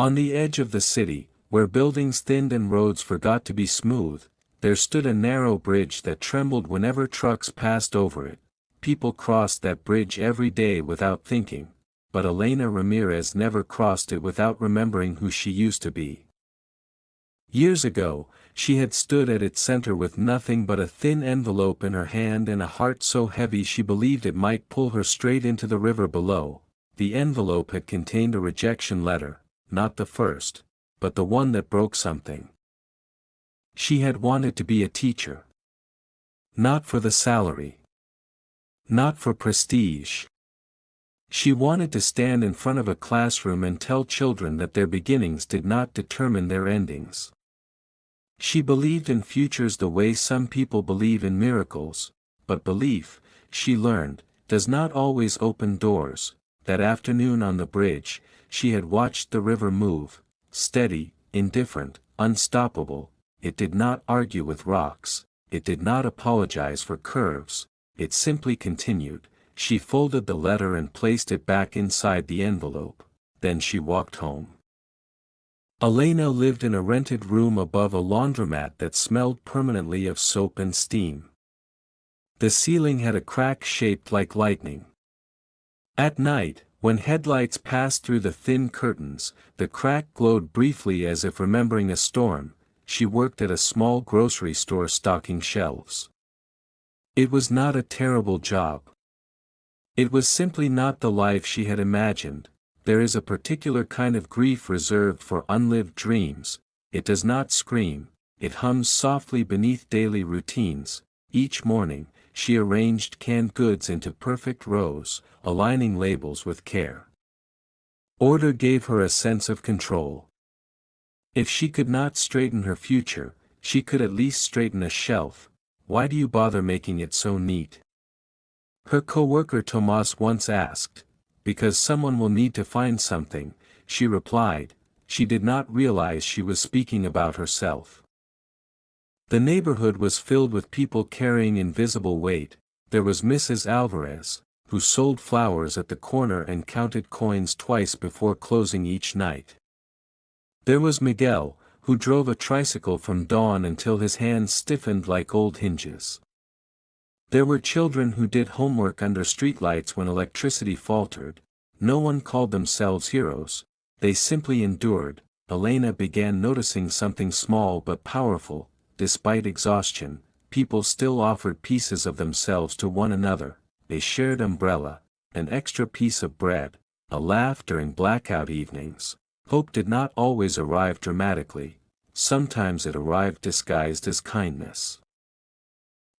On the edge of the city, where buildings thinned and roads forgot to be smooth, there stood a narrow bridge that trembled whenever trucks passed over it. People crossed that bridge every day without thinking, but Elena Ramirez never crossed it without remembering who she used to be. Years ago, she had stood at its center with nothing but a thin envelope in her hand and a heart so heavy she believed it might pull her straight into the river below. The envelope had contained a rejection letter, not the first, but the one that broke something. She had wanted to be a teacher. Not for the salary. Not for prestige. She wanted to stand in front of a classroom and tell children that their beginnings did not determine their endings. She believed in futures the way some people believe in miracles, but belief, she learned, does not always open doors. That afternoon on the bridge, she had watched the river move, steady, indifferent, unstoppable. It did not argue with rocks, it did not apologize for curves, it simply continued. She folded the letter and placed it back inside the envelope, then she walked home. Elena lived in a rented room above a laundromat that smelled permanently of soap and steam. The ceiling had a crack shaped like lightning. At night, when headlights passed through the thin curtains, the crack glowed briefly as if remembering a storm. She worked at a small grocery store stocking shelves. It was not a terrible job. It was simply not the life she had imagined. There is a particular kind of grief reserved for unlived dreams. It does not scream, it hums softly beneath daily routines. Each morning, she arranged canned goods into perfect rows, aligning labels with care. Order gave her a sense of control. If she could not straighten her future, she could at least straighten a shelf. Why do you bother making it so neat? Her co-worker Tomas once asked. Because someone will need to find something, she replied. She did not realize she was speaking about herself. The neighborhood was filled with people carrying invisible weight. There was Mrs. Alvarez, who sold flowers at the corner and counted coins twice before closing each night. There was Miguel, who drove a tricycle from dawn until his hands stiffened like old hinges. There were children who did homework under streetlights when electricity faltered. No one called themselves heroes, they simply endured. Elena began noticing something small but powerful. Despite exhaustion, people still offered pieces of themselves to one another. A shared umbrella, an extra piece of bread, a laugh during blackout evenings. Hope did not always arrive dramatically. Sometimes it arrived disguised as kindness.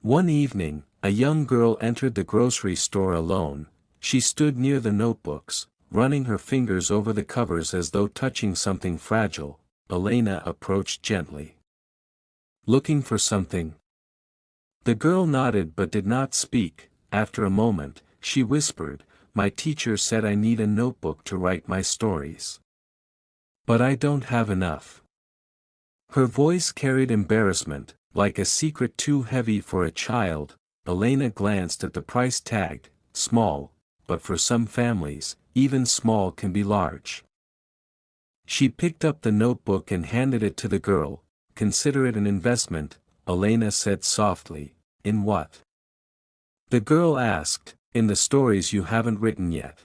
One evening, a young girl entered the grocery store alone. She stood near the notebooks, running her fingers over the covers as though touching something fragile. Elena approached gently. Looking for something? The girl nodded but did not speak. After a moment, she whispered, "My teacher said I need a notebook to write my stories. But I don't have enough." Her voice carried embarrassment, like a secret too heavy for a child. Elena glanced at the price tag, small, but for some families, even small can be large. She picked up the notebook and handed it to the girl. "Consider it an investment," Elena said softly. "In what?" The girl asked. "In the stories you haven't written yet."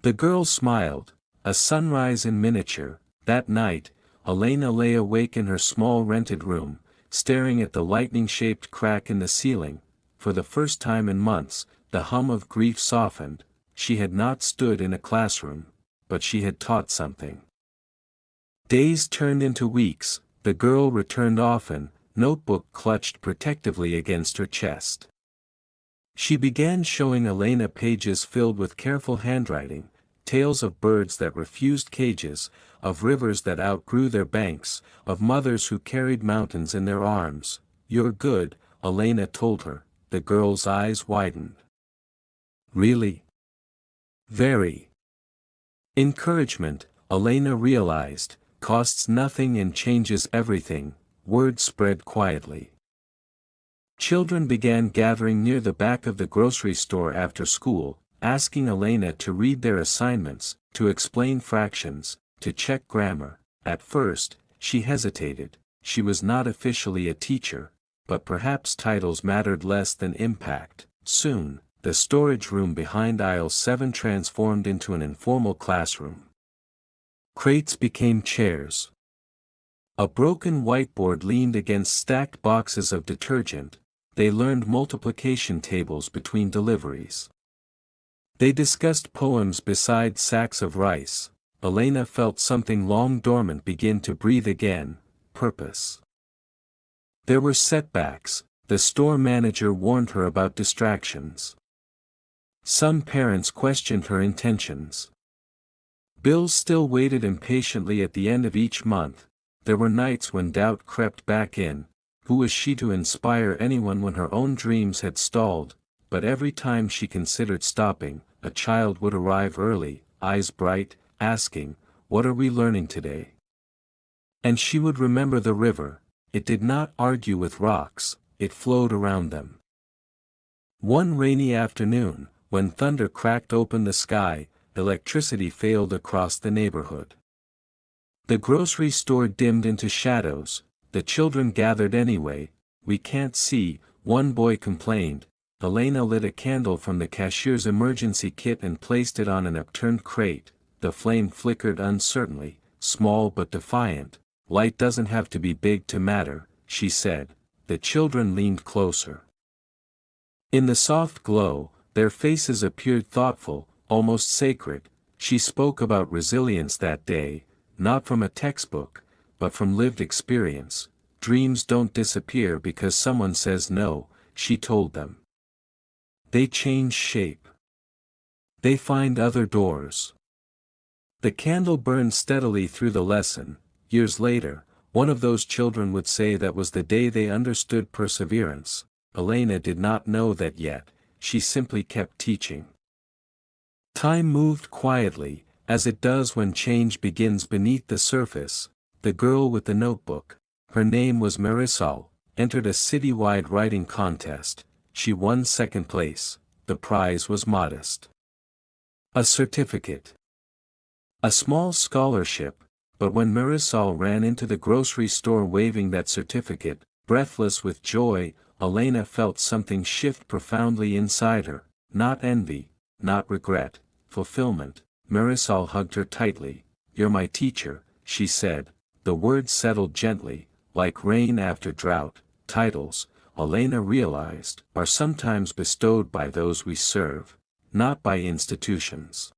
The girl smiled. A sunrise in miniature. That night, Elena lay awake in her small rented room, staring at the lightning-shaped crack in the ceiling. For the first time in months, the hum of grief softened. She had not stood in a classroom, but she had taught something. Days turned into weeks. The girl returned often, notebook clutched protectively against her chest. She began showing Elena pages filled with careful handwriting, tales of birds that refused cages, of rivers that outgrew their banks, of mothers who carried mountains in their arms. "You're good," Elena told her. The girl's eyes widened. "Really?" "Very." Encouragement, Elena realized, costs nothing and changes everything. Word spread quietly. Children began gathering near the back of the grocery store after school, asking Elena to read their assignments, to explain fractions. to check grammar. At first, she hesitated. She was not officially a teacher, but perhaps titles mattered less than impact. Soon, the storage room behind aisle 7 transformed into an informal classroom. Crates became chairs. A broken whiteboard leaned against stacked boxes of detergent. They learned multiplication tables between deliveries. They discussed poems beside sacks of rice. Elena felt something long dormant begin to breathe again: purpose. There were setbacks. The store manager warned her about distractions. Some parents questioned her intentions. Bills still waited impatiently at the end of each month. There were nights when doubt crept back in. Who was she to inspire anyone when her own dreams had stalled? But every time she considered stopping, a child would arrive early, eyes bright, asking, "What are we learning today?" And she would remember the river. It did not argue with rocks, it flowed around them. One rainy afternoon, when thunder cracked open the sky, electricity failed across the neighborhood. The grocery store dimmed into shadows. The children gathered anyway. "We can't see," one boy complained. Elena lit a candle from the cashier's emergency kit and placed it on an upturned crate. The flame flickered uncertainly, small but defiant. "Light doesn't have to be big to matter," she said. The children leaned closer. In the soft glow, their faces appeared thoughtful, almost sacred. She spoke about resilience that day, not from a textbook, but from lived experience. "Dreams don't disappear because someone says no," she told them. "They change shape. They find other doors." The candle burned steadily through the lesson. Years later, one of those children would say that was the day they understood perseverance. Elena did not know that yet. She simply kept teaching. Time moved quietly, as it does when change begins beneath the surface. The girl with the notebook, her name was Marisol, entered a citywide writing contest. She won second place. The prize was modest. A certificate. A small scholarship, but when Marisol ran into the grocery store waving that certificate, breathless with joy, Elena felt something shift profoundly inside her. Not envy, not regret, fulfillment. Marisol hugged her tightly. "You're my teacher," she said. The words settled gently, like rain after drought. Titles, Elena realized, are sometimes bestowed by those we serve, not by institutions.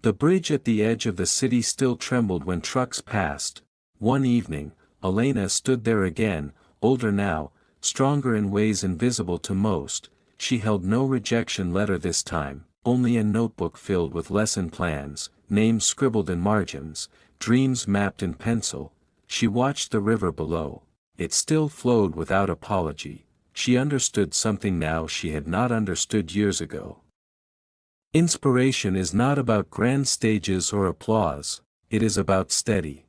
The bridge at the edge of the city still trembled when trucks passed. One evening, Elena stood there again, older now, stronger in ways invisible to most. She held no rejection letter this time, only a notebook filled with lesson plans, names scribbled in margins, dreams mapped in pencil. She watched the river below. It still flowed without apology. She understood something now she had not understood years ago. Inspiration is not about grand stages or applause. It is about steady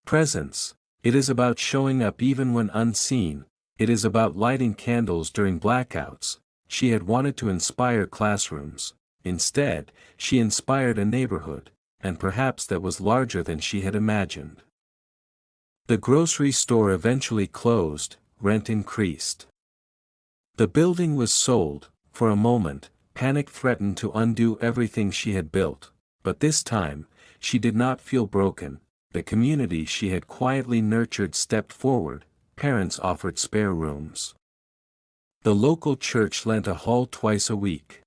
presence. It is about showing up even when unseen. It is about lighting candles during blackouts. She had wanted to inspire classrooms. Instead, she inspired a neighborhood, and perhaps that was larger than she had imagined. The grocery store eventually closed, rent increased. The building was sold. For a moment, panic threatened to undo everything she had built, but this time, she did not feel broken. The community she had quietly nurtured stepped forward. Parents offered spare rooms. The local church lent a hall twice a week.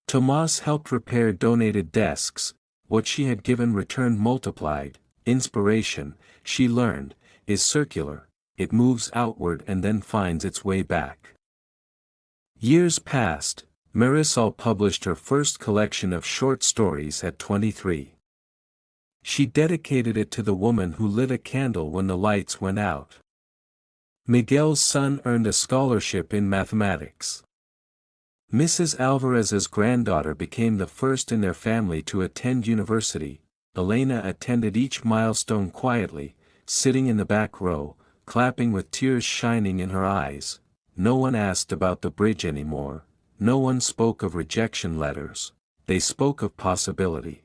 Tomas helped repair donated desks. What she had given returned multiplied. Inspiration, she learned, is circular. It moves outward and then finds its way back. Years passed. Marisol published her first collection of short stories at 23. She dedicated it to the woman who lit a candle when the lights went out. Miguel's son earned a scholarship in mathematics. Mrs. Alvarez's granddaughter became the first in their family to attend university. Elena attended each milestone quietly, sitting in the back row, clapping with tears shining in her eyes. No one asked about the bridge anymore. No one spoke of rejection letters. They spoke of possibility.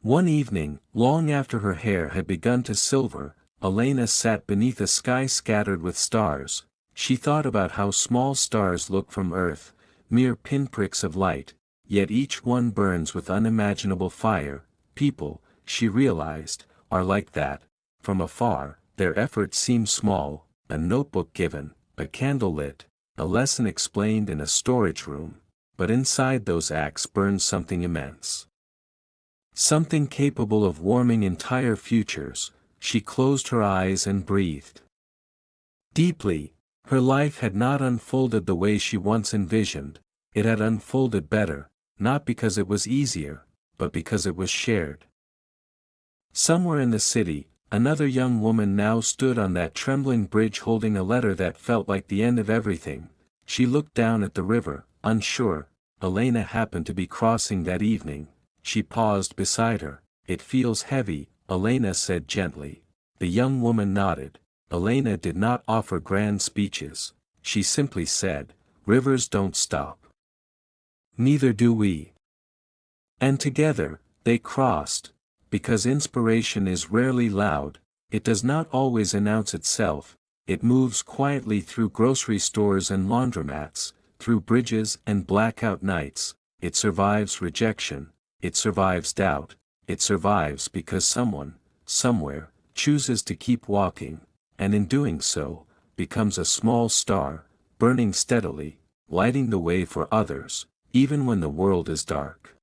One evening, long after her hair had begun to silver, Elena sat beneath a sky scattered with stars. She thought about how small stars look from Earth, mere pinpricks of light, yet each one burns with unimaginable fire. People, she realized, are like that. From afar, their efforts seem small, a notebook given, a candle lit, a lesson explained in a storage room, but inside those acts burns something immense. Something capable of warming entire futures. She closed her eyes and breathed deeply. Her life had not unfolded the way she once envisioned, it had unfolded better, not because it was easier, but because it was shared. Somewhere in the city, another young woman now stood on that trembling bridge holding a letter that felt like the end of everything. She looked down at the river, unsure. Elena happened to be crossing that evening. She paused beside her. "It feels heavy," Elena said gently. The young woman nodded. Elena did not offer grand speeches. She simply said, "Rivers don't stop. Neither do we." And together, they crossed. Because inspiration is rarely loud, it does not always announce itself, it moves quietly through grocery stores and laundromats, through bridges and blackout nights. It survives rejection, it survives doubt, it survives because someone, somewhere, chooses to keep walking, and in doing so, becomes a small star, burning steadily, lighting the way for others, even when the world is dark.